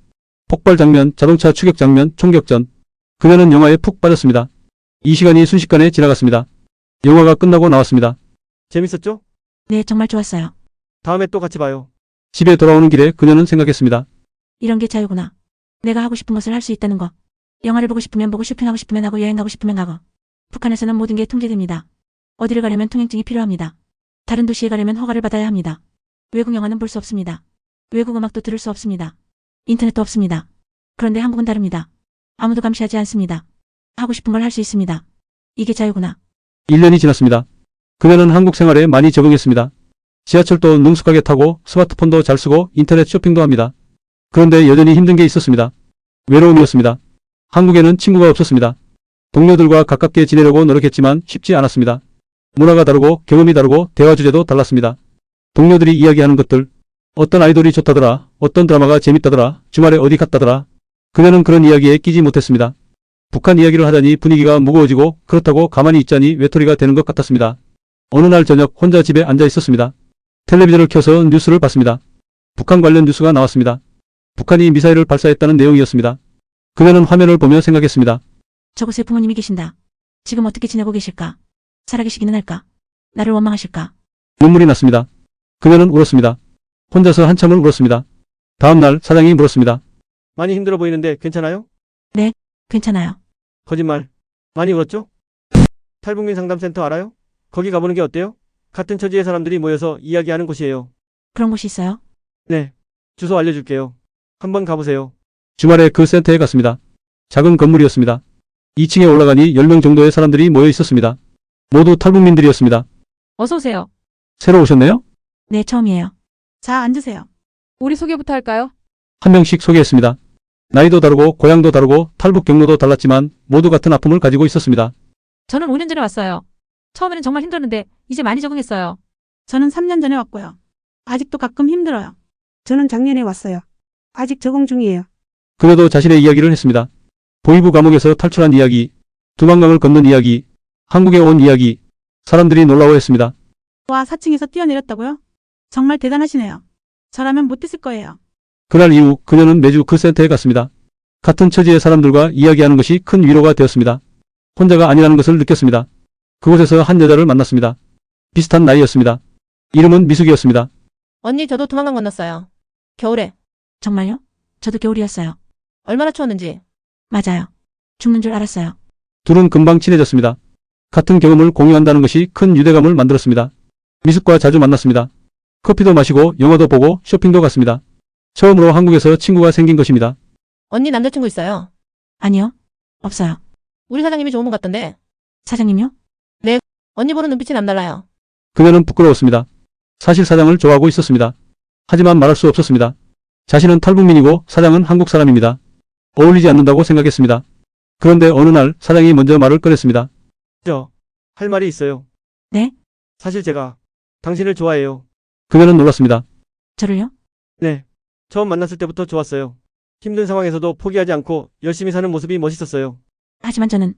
폭발 장면, 자동차 추격 장면, 총격전. 그녀는 영화에 푹 빠졌습니다. 이 시간이 순식간에 지나갔습니다. 영화가 끝나고 나왔습니다. 재밌었죠? 네, 정말 좋았어요. 다음에 또 같이 봐요. 집에 돌아오는 길에 그녀는 생각했습니다. 이런 게 자유구나. 내가 하고 싶은 것을 할 수 있다는 거. 영화를 보고 싶으면 보고 쇼핑하고 싶으면 하고 여행 가고 싶으면 가고. 북한에서는 모든 게 통제됩니다. 어디를 가려면 통행증이 필요합니다. 다른 도시에 가려면 허가를 받아야 합니다. 외국 영화는 볼 수 없습니다. 외국 음악도 들을 수 없습니다. 인터넷도 없습니다. 그런데 한국은 다릅니다. 아무도 감시하지 않습니다. 하고 싶은 걸 할 수 있습니다. 이게 자유구나. 1년이 지났습니다. 그녀는 한국 생활에 많이 적응했습니다. 지하철도 능숙하게 타고 스마트폰도 잘 쓰고 인터넷 쇼핑도 합니다. 그런데 여전히 힘든 게 있었습니다. 외로움이었습니다. 한국에는 친구가 없었습니다. 동료들과 가깝게 지내려고 노력했지만 쉽지 않았습니다. 문화가 다르고 경험이 다르고 대화 주제도 달랐습니다. 동료들이 이야기하는 것들, 어떤 아이돌이 좋다더라, 어떤 드라마가 재밌다더라, 주말에 어디 갔다더라. 그녀는 그런 이야기에 끼지 못했습니다. 북한 이야기를 하자니 분위기가 무거워지고 그렇다고 가만히 있자니 외톨이가 되는 것 같았습니다. 어느 날 저녁 혼자 집에 앉아 있었습니다. 텔레비전을 켜서 뉴스를 봤습니다. 북한 관련 뉴스가 나왔습니다. 북한이 미사일을 발사했다는 내용이었습니다. 그녀는 화면을 보며 생각했습니다. 저곳에 부모님이 계신다. 지금 어떻게 지내고 계실까? 살아계시기는 할까? 나를 원망하실까? 눈물이 났습니다. 그녀는 울었습니다. 혼자서 한참을 울었습니다. 다음 날 사장이 물었습니다. 많이 힘들어 보이는데 괜찮아요? 괜찮아요. 거짓말. 많이 울었죠? 탈북민 상담센터 알아요? 거기 가보는 게 어때요? 같은 처지의 사람들이 모여서 이야기하는 곳이에요. 그런 곳이 있어요? 네. 주소 알려줄게요. 한번 가보세요. 주말에 그 센터에 갔습니다. 작은 건물이었습니다. 2층에 올라가니 10명 정도의 사람들이 모여 있었습니다. 모두 탈북민들이었습니다. 어서 오세요. 새로 오셨네요? 네, 처음이에요. 자, 앉으세요. 우리 소개부터 할까요? 한 명씩 소개했습니다. 나이도 다르고 고향도 다르고 탈북 경로도 달랐지만 모두 같은 아픔을 가지고 있었습니다. 저는 5년 전에 왔어요. 처음에는 정말 힘들었는데 이제 많이 적응했어요. 저는 3년 전에 왔고요. 아직도 가끔 힘들어요. 저는 작년에 왔어요. 아직 적응 중이에요. 그녀도 자신의 이야기를 했습니다. 보이부 감옥에서 탈출한 이야기, 두만강을 건넌 이야기, 한국에 온 이야기. 사람들이 놀라워했습니다. 와, 4층에서 뛰어내렸다고요? 정말 대단하시네요. 저라면 못했을 거예요. 그날 이후 그녀는 매주 그 센터에 갔습니다. 같은 처지의 사람들과 이야기하는 것이 큰 위로가 되었습니다. 혼자가 아니라는 것을 느꼈습니다. 그곳에서 한 여자를 만났습니다. 비슷한 나이였습니다. 이름은 미숙이었습니다. 언니 저도 도망간 건넜어요. 겨울에. 정말요? 저도 겨울이었어요. 얼마나 추웠는지. 맞아요. 죽는 줄 알았어요. 둘은 금방 친해졌습니다. 같은 경험을 공유한다는 것이 큰 유대감을 만들었습니다. 미숙과 자주 만났습니다. 커피도 마시고 영화도 보고 쇼핑도 갔습니다. 처음으로 한국에서 친구가 생긴 것입니다. 언니 남자친구 있어요. 아니요. 없어요. 우리 사장님이 좋은 분 같던데. 사장님요? 언니 보는 눈빛이 남달라요. 그녀는 부끄러웠습니다. 사실 사장을 좋아하고 있었습니다. 하지만 말할 수 없었습니다. 자신은 탈북민이고 사장은 한국 사람입니다. 어울리지 않는다고 생각했습니다. 그런데 어느 날 사장이 먼저 말을 꺼냈습니다. 할 말이 있어요. 네? 사실 제가 당신을 좋아해요. 그녀는 놀랐습니다. 저를요? 네. 처음 만났을 때부터 좋았어요. 힘든 상황에서도 포기하지 않고 열심히 사는 모습이 멋있었어요. 하지만 저는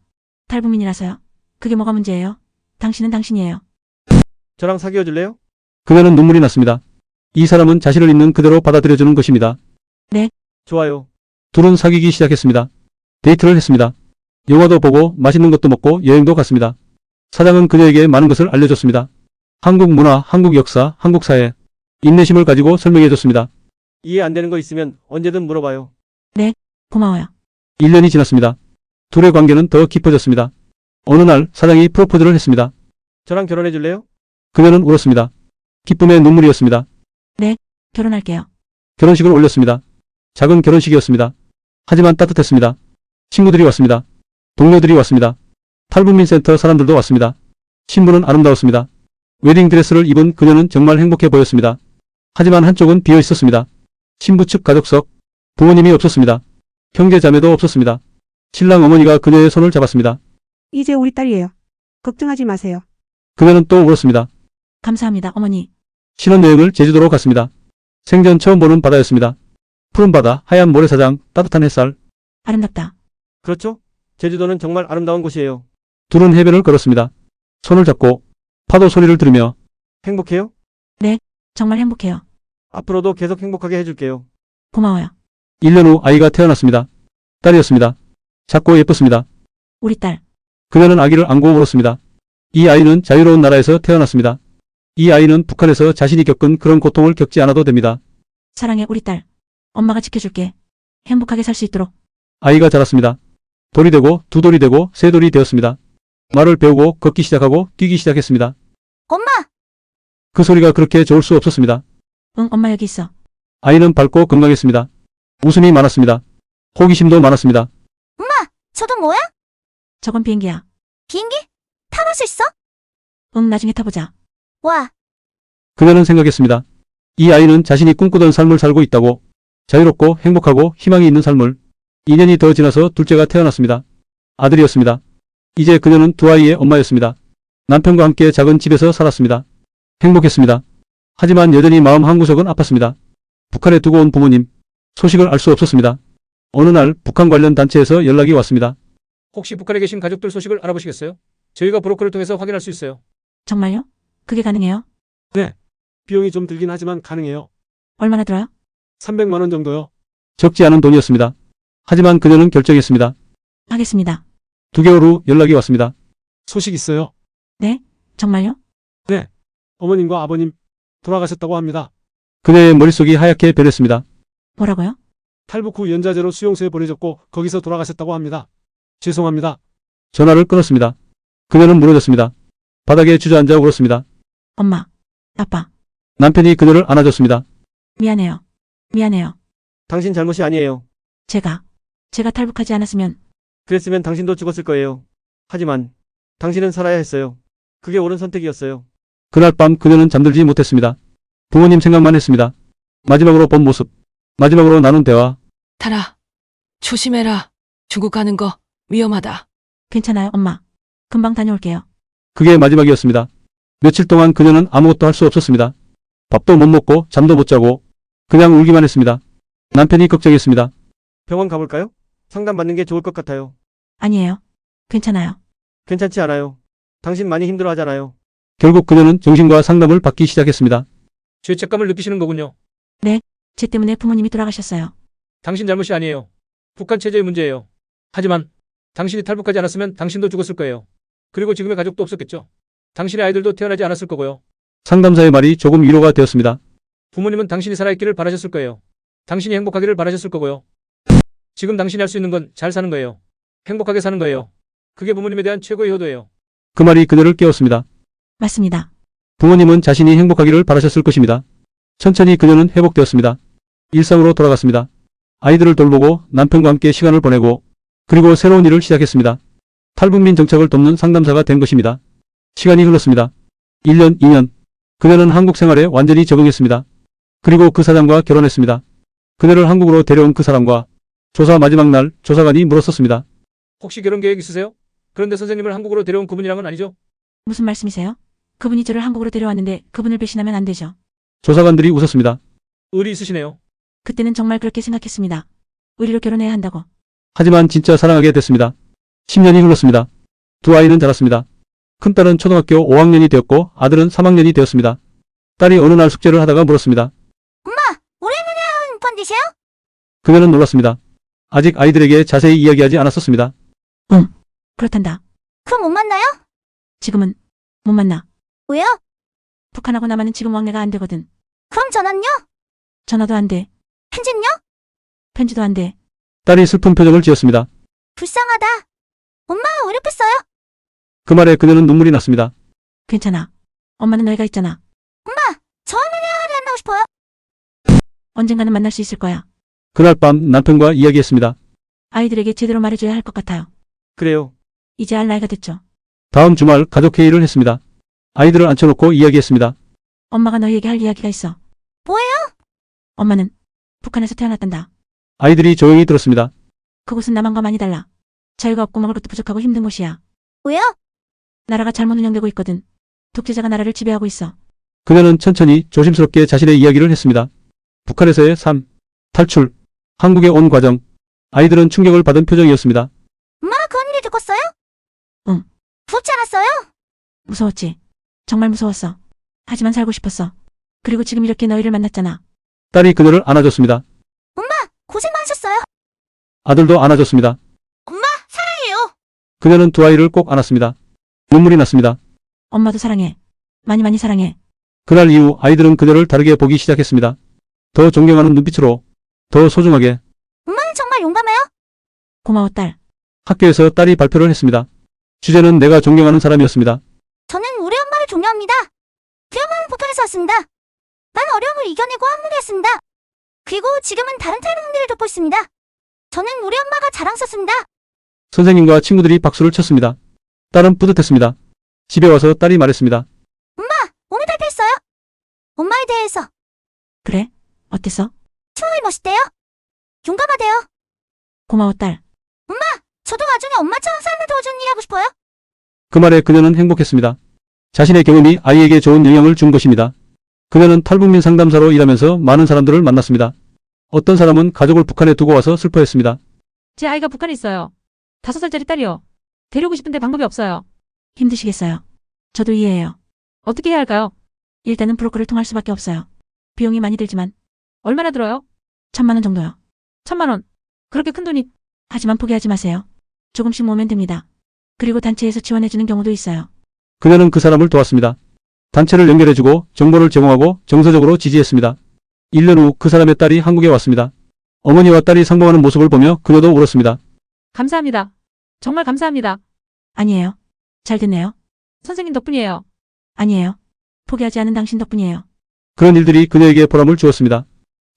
탈북민이라서요. 그게 뭐가 문제예요? 당신은 당신이에요. 저랑 사귀어 줄래요? 그녀는 눈물이 났습니다. 이 사람은 자신을 있는 그대로 받아들여주는 것입니다. 좋아요. 둘은 사귀기 시작했습니다. 데이트를 했습니다. 영화도 보고 맛있는 것도 먹고 여행도 갔습니다. 사장은 그녀에게 많은 것을 알려줬습니다. 한국 문화, 한국 역사, 한국 사회, 인내심을 가지고 설명해줬습니다. 이해 안 되는 거 있으면 언제든 물어봐요. 고마워요. 1년이 지났습니다. 둘의 관계는 더 깊어졌습니다. 어느 날 사장이 프로포즈를 했습니다. 저랑 결혼해 줄래요? 그녀는 울었습니다. 기쁨의 눈물이었습니다. 결혼할게요. 결혼식을 올렸습니다. 작은 결혼식이었습니다. 하지만 따뜻했습니다. 친구들이 왔습니다. 동료들이 왔습니다. 탈북민 센터 사람들도 왔습니다. 신부는 아름다웠습니다. 웨딩드레스를 입은 그녀는 정말 행복해 보였습니다. 하지만 한쪽은 비어 있었습니다. 신부 측 가족석, 부모님이 없었습니다. 형제 자매도 없었습니다. 신랑 어머니가 그녀의 손을 잡았습니다. 이제 우리 딸이에요. 걱정하지 마세요. 그녀는 또 울었습니다. 감사합니다, 어머니. 신혼여행을 제주도로 갔습니다. 생전 처음 보는 바다였습니다. 푸른 바다, 하얀 모래사장, 따뜻한 햇살. 아름답다. 그렇죠? 제주도는 정말 아름다운 곳이에요. 둘은 해변을 걸었습니다. 손을 잡고 파도 소리를 들으며 행복해요? 정말 행복해요. 앞으로도 계속 행복하게 해줄게요. 고마워요. 1년 후 아이가 태어났습니다. 딸이었습니다. 작고 예뻤습니다. 우리 딸. 그녀는 아기를 안고 울었습니다. 이 아이는 자유로운 나라에서 태어났습니다. 이 아이는 북한에서 자신이 겪은 그런 고통을 겪지 않아도 됩니다. 사랑해, 우리 딸. 엄마가 지켜줄게. 행복하게 살 수 있도록. 아이가 자랐습니다. 돌이 되고 두 돌이 되고 세 돌이 되었습니다. 말을 배우고 걷기 시작하고 뛰기 시작했습니다. 엄마! 그 소리가 그렇게 좋을 수 없었습니다. 응, 엄마 여기 있어. 아이는 밝고 건강했습니다. 웃음이 많았습니다. 호기심도 많았습니다. 저도 뭐야? 저건 비행기야. 비행기? 타볼 수 있어? 응, 나중에 타보자. 와, 그녀는 생각했습니다. 이 아이는 자신이 꿈꾸던 삶을 살고 있다고. 자유롭고 행복하고 희망이 있는 삶을. 2년이 더 지나서 둘째가 태어났습니다. 아들이었습니다. 이제 그녀는 두 아이의 엄마였습니다. 남편과 함께 작은 집에서 살았습니다. 행복했습니다. 하지만 여전히 마음 한구석은 아팠습니다. 북한에 두고 온 부모님. 소식을 알 수 없었습니다. 어느 날 북한 관련 단체에서 연락이 왔습니다. 혹시 북한에 계신 가족들 소식을 알아보시겠어요? 저희가 브로커를 통해서 확인할 수 있어요. 정말요? 그게 가능해요? 비용이 좀 들긴 하지만 가능해요. 얼마나 들어요? 300만 원 정도요. 적지 않은 돈이었습니다. 하지만 그녀는 결정했습니다. 하겠습니다. 2개월 후 연락이 왔습니다. 소식 있어요. 정말요? 어머님과 아버님 돌아가셨다고 합니다. 그녀의 머릿속이 하얗게 변했습니다. 뭐라고요? 탈북 후 연자제로 수용소에 보내졌고 거기서 돌아가셨다고 합니다. 죄송합니다. 전화를 끊었습니다. 그녀는 무너졌습니다. 바닥에 주저앉아 울었습니다. 엄마. 아빠. 남편이 그녀를 안아줬습니다. 미안해요. 미안해요. 당신 잘못이 아니에요. 제가 탈북하지 않았으면 그랬으면 당신도 죽었을 거예요. 하지만 당신은 살아야 했어요. 그게 옳은 선택이었어요. 그날 밤 그녀는 잠들지 못했습니다. 부모님 생각만 했습니다. 마지막으로 본 모습. 마지막으로 나눈 대화. 달아, 조심해라. 중국 가는 거 위험하다. 괜찮아요, 엄마. 금방 다녀올게요. 그게 마지막이었습니다. 며칠 동안 그녀는 아무것도 할 수 없었습니다. 밥도 못 먹고 잠도 못 자고 그냥 울기만 했습니다. 남편이 걱정했습니다. 병원 가볼까요? 상담받는 게 좋을 것 같아요. 아니에요. 괜찮아요. 괜찮지 않아요. 당신 많이 힘들어하잖아요. 결국 그녀는 정신과 상담을 받기 시작했습니다. 죄책감을 느끼시는 거군요. 제 때문에 부모님이 돌아가셨어요. 당신 잘못이 아니에요. 북한 체제의 문제예요. 하지만 당신이 탈북하지 않았으면 당신도 죽었을 거예요. 그리고 지금의 가족도 없었겠죠. 당신의 아이들도 태어나지 않았을 거고요. 상담사의 말이 조금 위로가 되었습니다. 부모님은 당신이 살아있기를 바라셨을 거예요. 당신이 행복하기를 바라셨을 거고요. 지금 당신이 할 수 있는 건 잘 사는 거예요. 행복하게 사는 거예요. 그게 부모님에 대한 최고의 효도예요. 그 말이 그녀를 깨웠습니다. 맞습니다. 부모님은 자신이 행복하기를 바라셨을 것입니다. 천천히 그녀는 회복되었습니다. 일상으로 돌아갔습니다. 아이들을 돌보고 남편과 함께 시간을 보내고 그리고 새로운 일을 시작했습니다. 탈북민 정착을 돕는 상담사가 된 것입니다. 시간이 흘렀습니다. 1년, 2년. 그녀는 한국 생활에 완전히 적응했습니다. 그리고 그 사장과 결혼했습니다. 그녀를 한국으로 데려온 그 사람과 조사 마지막 날 조사관이 물었었습니다. 혹시 결혼 계획 있으세요? 그런데 선생님을 한국으로 데려온 그분이랑은 아니죠? 무슨 말씀이세요? 그분이 저를 한국으로 데려왔는데 그분을 배신하면 안 되죠. 조사관들이 웃었습니다. 의리 있으시네요. 그때는 정말 그렇게 생각했습니다. 의리로 결혼해야 한다고. 하지만 진짜 사랑하게 됐습니다. 10년이 흘렀습니다. 두 아이는 자랐습니다. 큰딸은 초등학교 5학년이 되었고 아들은 3학년이 되었습니다. 딸이 어느 날 숙제를 하다가 물었습니다. 올해는 펀디세요? 그녀는 놀랐습니다. 아직 아이들에게 자세히 이야기하지 않았었습니다. 그렇단다. 그럼 못 만나요? 지금은 못 만나. 왜요? 북한하고 남한은 지금 왕래가 안 되거든. 그럼 전화는요? 전화도 안 돼. 편지는요? 편지도 안 돼. 딸이 슬픈 표정을 지었습니다. 불쌍하다. 엄마가 어렵겠어요? 그 말에 그녀는 눈물이 났습니다. 괜찮아. 엄마는 너희가 있잖아. 저는 만나고 싶어요. 언젠가는 만날 수 있을 거야. 그날 밤 남편과 이야기했습니다. 아이들에게 제대로 말해줘야 할 것 같아요. 그래요. 이제 알 나이가 됐죠. 다음 주말 가족회의를 했습니다. 아이들을 앉혀놓고 이야기했습니다. 엄마가 너희에게 할 이야기가 있어. 뭐예요? 엄마는 북한에서 태어났단다. 아이들이 조용히 들었습니다. 그곳은 남한과 많이 달라. 자유가 없고 먹을 것도 부족하고 힘든 곳이야. 왜요? 나라가 잘못 운영되고 있거든. 독재자가 나라를 지배하고 있어. 그녀는 천천히 조심스럽게 자신의 이야기를 했습니다. 북한에서의 삶, 탈출, 한국에 온 과정. 아이들은 충격을 받은 표정이었습니다. 엄마가 그런 일이 듣겠어요? 응. 부럽지 않았어요? 무서웠지. 정말 무서웠어. 하지만 살고 싶었어. 그리고 지금 이렇게 너희를 만났잖아. 딸이 그녀를 안아줬습니다. 고생 많으셨어요. 아들도 안아줬습니다. 엄마, 사랑해요. 그녀는 두 아이를 꼭 안았습니다. 눈물이 났습니다. 엄마도 사랑해. 많이 많이 사랑해. 그날 이후 아이들은 그녀를 다르게 보기 시작했습니다. 더 존경하는 눈빛으로, 더 소중하게. 엄마는 정말 용감해요. 고마워 딸. 학교에서 딸이 발표를 했습니다. 주제는 내가 존경하는 사람이었습니다. 저는 우리 엄마를 존경합니다. 우리 엄마는 북한에서 왔습니다. 난 어려움을 이겨내고 합류했습니다. 그리고 지금은 다른 탈북민들을 돕고 있습니다. 저는 우리 엄마가 자랑스럽습니다. 선생님과 친구들이 박수를 쳤습니다. 딸은 뿌듯했습니다. 집에 와서 딸이 말했습니다. 오늘 발표했어요. 엄마에 대해서. 그래? 어땠어? 정말 멋있대요. 용감하대요. 고마워 딸. 저도 나중에 엄마처럼 삶을 도와주는 일 하고 싶어요. 그 말에 그녀는 행복했습니다. 자신의 경험이 아이에게 좋은 영향을 준 것입니다. 그녀는 탈북민 상담사로 일하면서 많은 사람들을 만났습니다. 어떤 사람은 가족을 북한에 두고 와서 슬퍼했습니다. 제 아이가 북한에 있어요. 5살짜리 딸이요. 데리고 싶은데 방법이 없어요. 힘드시겠어요. 저도 이해해요. 어떻게 해야 할까요? 일단은 브로커를 통할 수밖에 없어요. 비용이 많이 들지만 얼마나 들어요? 1,000만 원 정도요. 1,000만 원. 그렇게 큰 돈이. 하지만 포기하지 마세요. 조금씩 모으면 됩니다. 그리고 단체에서 지원해주는 경우도 있어요. 그녀는 그 사람을 도왔습니다. 단체를 연결해주고 정보를 제공하고 정서적으로 지지했습니다. 1년 후 그 사람의 딸이 한국에 왔습니다. 어머니와 딸이 상봉하는 모습을 보며 그녀도 울었습니다. 감사합니다. 정말 감사합니다. 아니에요. 잘 됐네요. 선생님 덕분이에요. 아니에요. 포기하지 않은 당신 덕분이에요. 그런 일들이 그녀에게 보람을 주었습니다.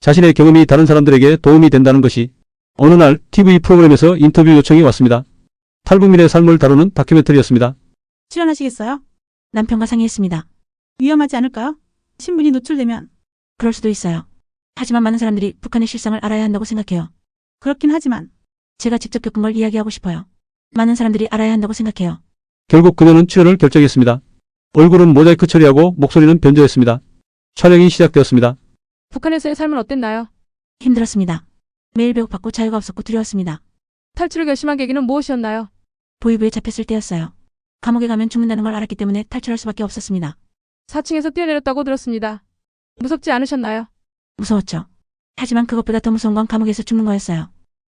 자신의 경험이 다른 사람들에게 도움이 된다는 것이. 어느 날 TV 프로그램에서 인터뷰 요청이 왔습니다. 탈북민의 삶을 다루는 다큐멘터리였습니다. 출연하시겠어요? 남편과 상의했습니다. 위험하지 않을까요? 신분이 노출되면. 그럴 수도 있어요. 하지만 많은 사람들이 북한의 실상을 알아야 한다고 생각해요. 그렇긴 하지만. 제가 직접 겪은 걸 이야기하고 싶어요. 많은 사람들이 알아야 한다고 생각해요. 결국 그녀는 출연을 결정했습니다. 얼굴은 모자이크 처리하고 목소리는 변조했습니다. 촬영이 시작되었습니다. 북한에서의 삶은 어땠나요? 힘들었습니다. 매일 배고팠고 자유가 없었고 두려웠습니다. 탈출을 결심한 계기는 무엇이었나요? 보위부에 잡혔을 때였어요. 감옥에 가면 죽는다는 걸 알았기 때문에 탈출할 수밖에 없었습니다. 4층에서 뛰어내렸다고 들었습니다. 무섭지 않으셨나요? 무서웠죠. 하지만 그것보다 더 무서운 건 감옥에서 죽는 거였어요.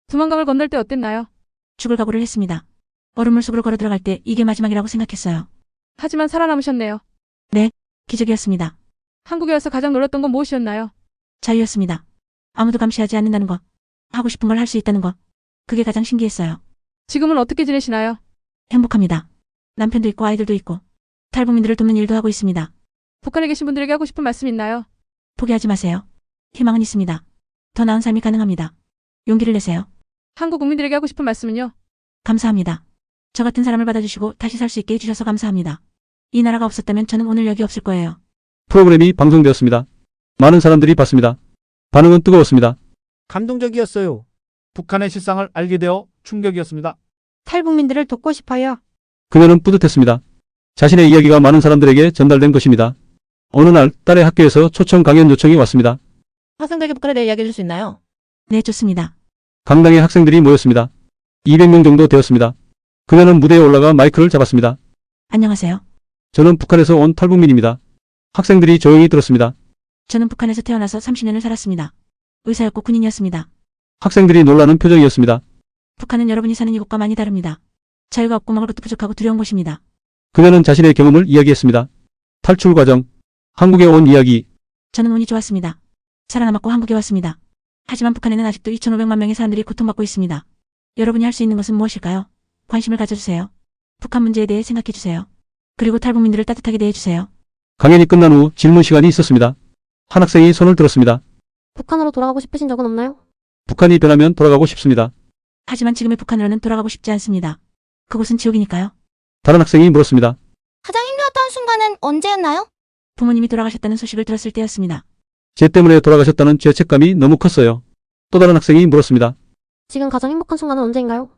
두만강을 건널 때 어땠나요? 죽을 각오를 했습니다. 얼음물 속으로 걸어 들어갈 때 이게 마지막이라고 생각했어요. 하지만 살아남으셨네요. 기적이었습니다. 한국에 와서 가장 놀랐던 건 무엇이었나요? 자유였습니다. 아무도 감시하지 않는다는 거. 하고 싶은 걸 할 수 있다는 거. 그게 가장 신기했어요. 지금은 어떻게 지내시나요? 행복합니다. 남편도 있고 아이들도 있고 탈북민들을 돕는 일도 하고 있습니다. 북한에 계신 분들에게 하고 싶은 말씀 있나요? 포기하지 마세요. 희망은 있습니다. 더 나은 삶이 가능합니다. 용기를 내세요. 한국 국민들에게 하고 싶은 말씀은요? 감사합니다. 저 같은 사람을 받아주시고 다시 살 수 있게 해주셔서 감사합니다. 이 나라가 없었다면 저는 오늘 여기 없을 거예요. 프로그램이 방송되었습니다. 많은 사람들이 봤습니다. 반응은 뜨거웠습니다. 감동적이었어요. 북한의 실상을 알게 되어 충격이었습니다. 탈북민들을 돕고 싶어요. 그녀는 뿌듯했습니다. 자신의 이야기가 많은 사람들에게 전달된 것입니다. 어느 날 딸의 학교에서 초청 강연 요청이 왔습니다. 학생들에게 북한에 대해 이야기해 줄 수 있나요? 네, 좋습니다. 강당에 학생들이 모였습니다. 200명 정도 되었습니다. 그녀는 무대에 올라가 마이크를 잡았습니다. 안녕하세요. 저는 북한에서 온 탈북민입니다. 학생들이 조용히 들었습니다. 저는 북한에서 태어나서 30년을 살았습니다. 의사였고 군인이었습니다. 학생들이 놀라는 표정이었습니다. 북한은 여러분이 사는 이곳과 많이 다릅니다. 자유가 없고 먹을 것도 부족하고 두려운 곳입니다. 그녀는 자신의 경험을 이야기했습니다. 탈출 과정, 한국에 온 이야기. 저는 운이 좋았습니다. 살아남았고 한국에 왔습니다. 하지만 북한에는 아직도 2,500만 명의 사람들이 고통받고 있습니다. 여러분이 할 수 있는 것은 무엇일까요? 관심을 가져주세요. 북한 문제에 대해 생각해주세요. 그리고 탈북민들을 따뜻하게 대해주세요. 강연이 끝난 후 질문 시간이 있었습니다. 한 학생이 손을 들었습니다. 북한으로 돌아가고 싶으신 적은 없나요? 북한이 변하면 돌아가고 싶습니다. 하지만 지금의 북한으로는 돌아가고 싶지 않습니다. 그곳은 지옥이니까요. 다른 학생이 물었습니다. 가장 힘들었던 순간은 언제였나요? 부모님이 돌아가셨다는 소식을 들었을 때였습니다. 제 때문에 돌아가셨다는 죄책감이 너무 컸어요. 또 다른 학생이 물었습니다. 지금 가장 행복한 순간은 언제인가요?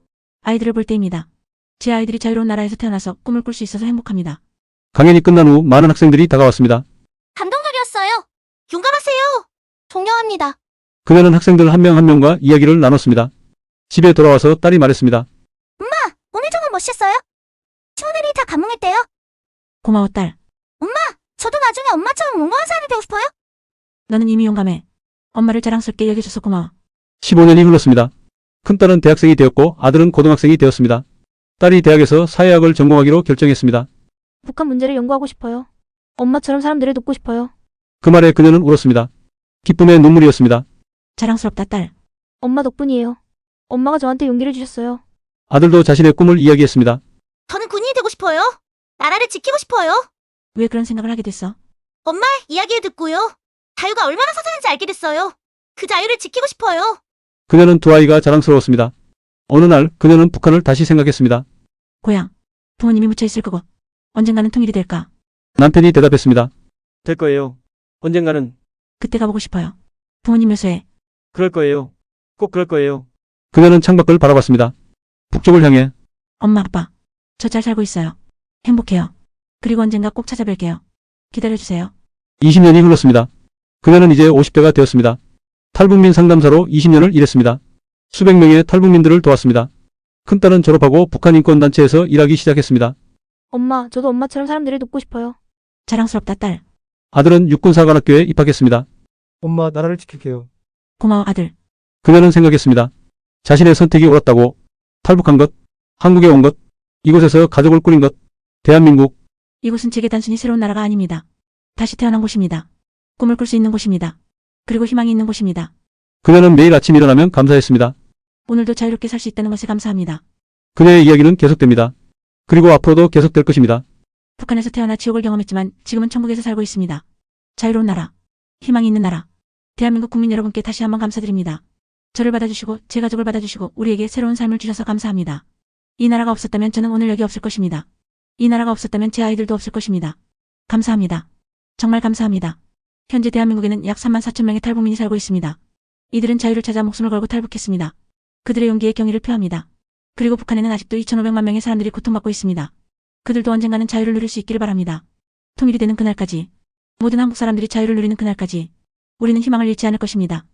아이들을 볼 때입니다. 제 아이들이 자유로운 나라에서 태어나서 꿈을 꿀 수 있어서 행복합니다. 강연이 끝난 후 많은 학생들이 다가왔습니다. 감동적이었어요. 용감하세요. 존경합니다. 그녀는 학생들 한 명 한 명과 이야기를 나눴습니다. 집에 돌아와서 딸이 말했습니다. 오늘 정말 멋있었어요. 친구들이 다 감동했대요. 고마워 딸. 저도 나중에 엄마처럼 용감한 사람이 되고 싶어요. 너는 이미 용감해. 엄마를 자랑스럽게 여겨줘서 고마워. 15년이 흘렀습니다. 큰딸은 대학생이 되었고 아들은 고등학생이 되었습니다. 딸이 대학에서 사회학을 전공하기로 결정했습니다. 북한 문제를 연구하고 싶어요. 엄마처럼 사람들을 돕고 싶어요. 그 말에 그녀는 울었습니다. 기쁨의 눈물이었습니다. 자랑스럽다 딸. 엄마 덕분이에요. 엄마가 저한테 용기를 주셨어요. 아들도 자신의 꿈을 이야기했습니다. 저는 군인이 되고 싶어요. 나라를 지키고 싶어요. 왜 그런 생각을 하게 됐어? 엄마의 이야기를 듣고요. 자유가 얼마나 소중한지 알게 됐어요. 그 자유를 지키고 싶어요. 그녀는 두 아이가 자랑스러웠습니다. 어느 날 그녀는 북한을 다시 생각했습니다. 고향. 부모님이 묻혀 있을 거고. 언젠가는 통일이 될까? 남편이 대답했습니다. 될 거예요. 언젠가는. 그때 가보고 싶어요. 부모님 묘소에. 그럴 거예요. 꼭 그럴 거예요. 그녀는 창밖을 바라봤습니다. 북쪽을 향해. 엄마 아빠. 저 잘 살고 있어요. 행복해요. 그리고 언젠가 꼭 찾아뵐게요. 기다려주세요. 20년이 흘렀습니다. 그녀는 이제 50대가 되었습니다. 탈북민 상담사로 20년을 일했습니다. 수백 명의 탈북민들을 도왔습니다. 큰딸은 졸업하고 북한 인권단체에서 일하기 시작했습니다. 엄마, 저도 엄마처럼 사람들을 돕고 싶어요. 자랑스럽다 딸. 아들은 육군사관학교에 입학했습니다. 엄마, 나라를 지킬게요. 고마워 아들. 그녀는 생각했습니다. 자신의 선택이 옳았다고. 탈북한 것, 한국에 온 것, 이곳에서 가족을 꾸린 것, 대한민국. 이곳은 제게 단순히 새로운 나라가 아닙니다. 다시 태어난 곳입니다. 꿈을 꿀 수 있는 곳입니다. 그리고 희망이 있는 곳입니다. 그녀는 매일 아침 일어나면 감사했습니다. 오늘도 자유롭게 살 수 있다는 것에 감사합니다. 그녀의 이야기는 계속됩니다. 그리고 앞으로도 계속될 것입니다. 북한에서 태어나 지옥을 경험했지만 지금은 천국에서 살고 있습니다. 자유로운 나라, 희망이 있는 나라. 대한민국 국민 여러분께 다시 한번 감사드립니다. 저를 받아주시고 제 가족을 받아주시고 우리에게 새로운 삶을 주셔서 감사합니다. 이 나라가 없었다면 저는 오늘 여기 없을 것입니다. 이 나라가 없었다면 제 아이들도 없을 것입니다. 감사합니다. 정말 감사합니다. 현재 대한민국에는 약 3만 4천 명의 탈북민이 살고 있습니다. 이들은 자유를 찾아 목숨을 걸고 탈북했습니다. 그들의 용기에 경의를 표합니다. 그리고 북한에는 아직도 2,500만 명의 사람들이 고통받고 있습니다. 그들도 언젠가는 자유를 누릴 수 있기를 바랍니다. 통일이 되는 그날까지, 모든 한국 사람들이 자유를 누리는 그날까지 우리는 희망을 잃지 않을 것입니다.